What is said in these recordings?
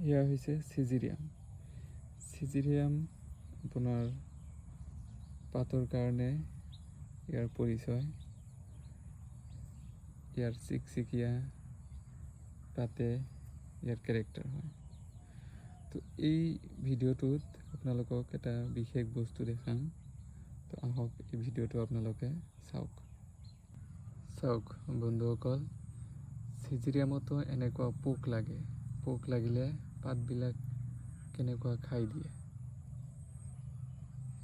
এয়া হৈছে চিজিৰিয়াম। চিজিৰিয়াম আপোনাৰ পাতৰ কাৰণে ইয়াৰ পৰিচয়। ইয়াৰ চিকচিকীয়া পাতে ইয়াৰ কেৰেক্টাৰ হয়। তো এই ভিডিঅ'টোত আপোনালোকক এটা বিশেষ বস্তু দেখাম। তো আহক এই ভিডিঅ'টো আপোনালোকে চাওক বন্ধুসকল, চিজিৰিয়ামতো এনেকুৱা পোক লাগে। পোক লাগিলে পাতবিলাক কেনেকুৱা খাই দিয়ে,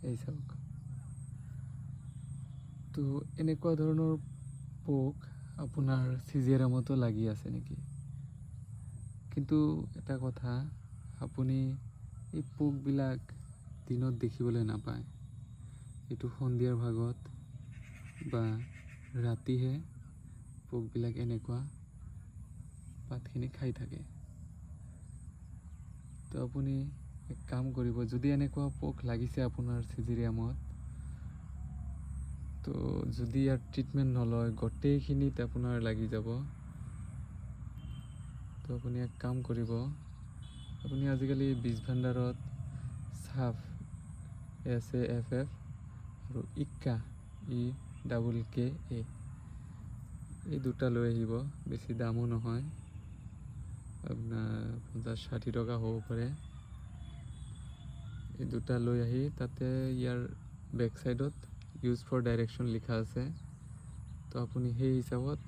এই চাওক। তো এনেকুৱা ধৰণৰ পোক আপোনাৰ চিজিৰিয়ামতো লাগি আছে নেকি? কিন্তু এটা কথা, আপুনি এই পোকবিলাক দিনত দেখিবলৈ নাপায়। এইটো সন্ধিয়াৰ ভাগত বা ৰাতিহে পোকবিলাক এনেকুৱা পাতখিনি খাই থাকে। তো আপুনি এক কাম কৰিব, যদি এনেকুৱা পোক লাগিছে আপোনাৰ চিজিৰিয়ামত, তো যদি ইয়াৰ ট্ৰিটমেণ্ট নলয় গোটেইখিনিত আপোনাৰ লাগি যাব। তো আপুনি এক কাম কৰিব, আপুনি আজিকালি বীজ ভাণ্ডাৰত চাফ SAFF আৰু ইক্কা EKKA এই দুটা লৈ আহিব। বেছি দামো নহয়, আপোনাৰ 50-60 টকা হ'ব পাৰে। এই দুটা লৈ আহি তাতে ইয়াৰ বেক চাইডত ইউজ ফৰ ডাইৰেকশ্যন লিখা আছে। তো আপুনি সেই হিচাপত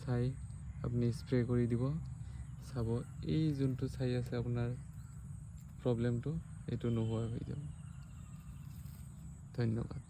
চাই আপুনি স্প্ৰে কৰি দিব। চাব এই যোনটো চাই আছে আপোনাৰ প্ৰব্লেমটো, এইটো নোহোৱা হৈ যাব। ধন্যবাদ।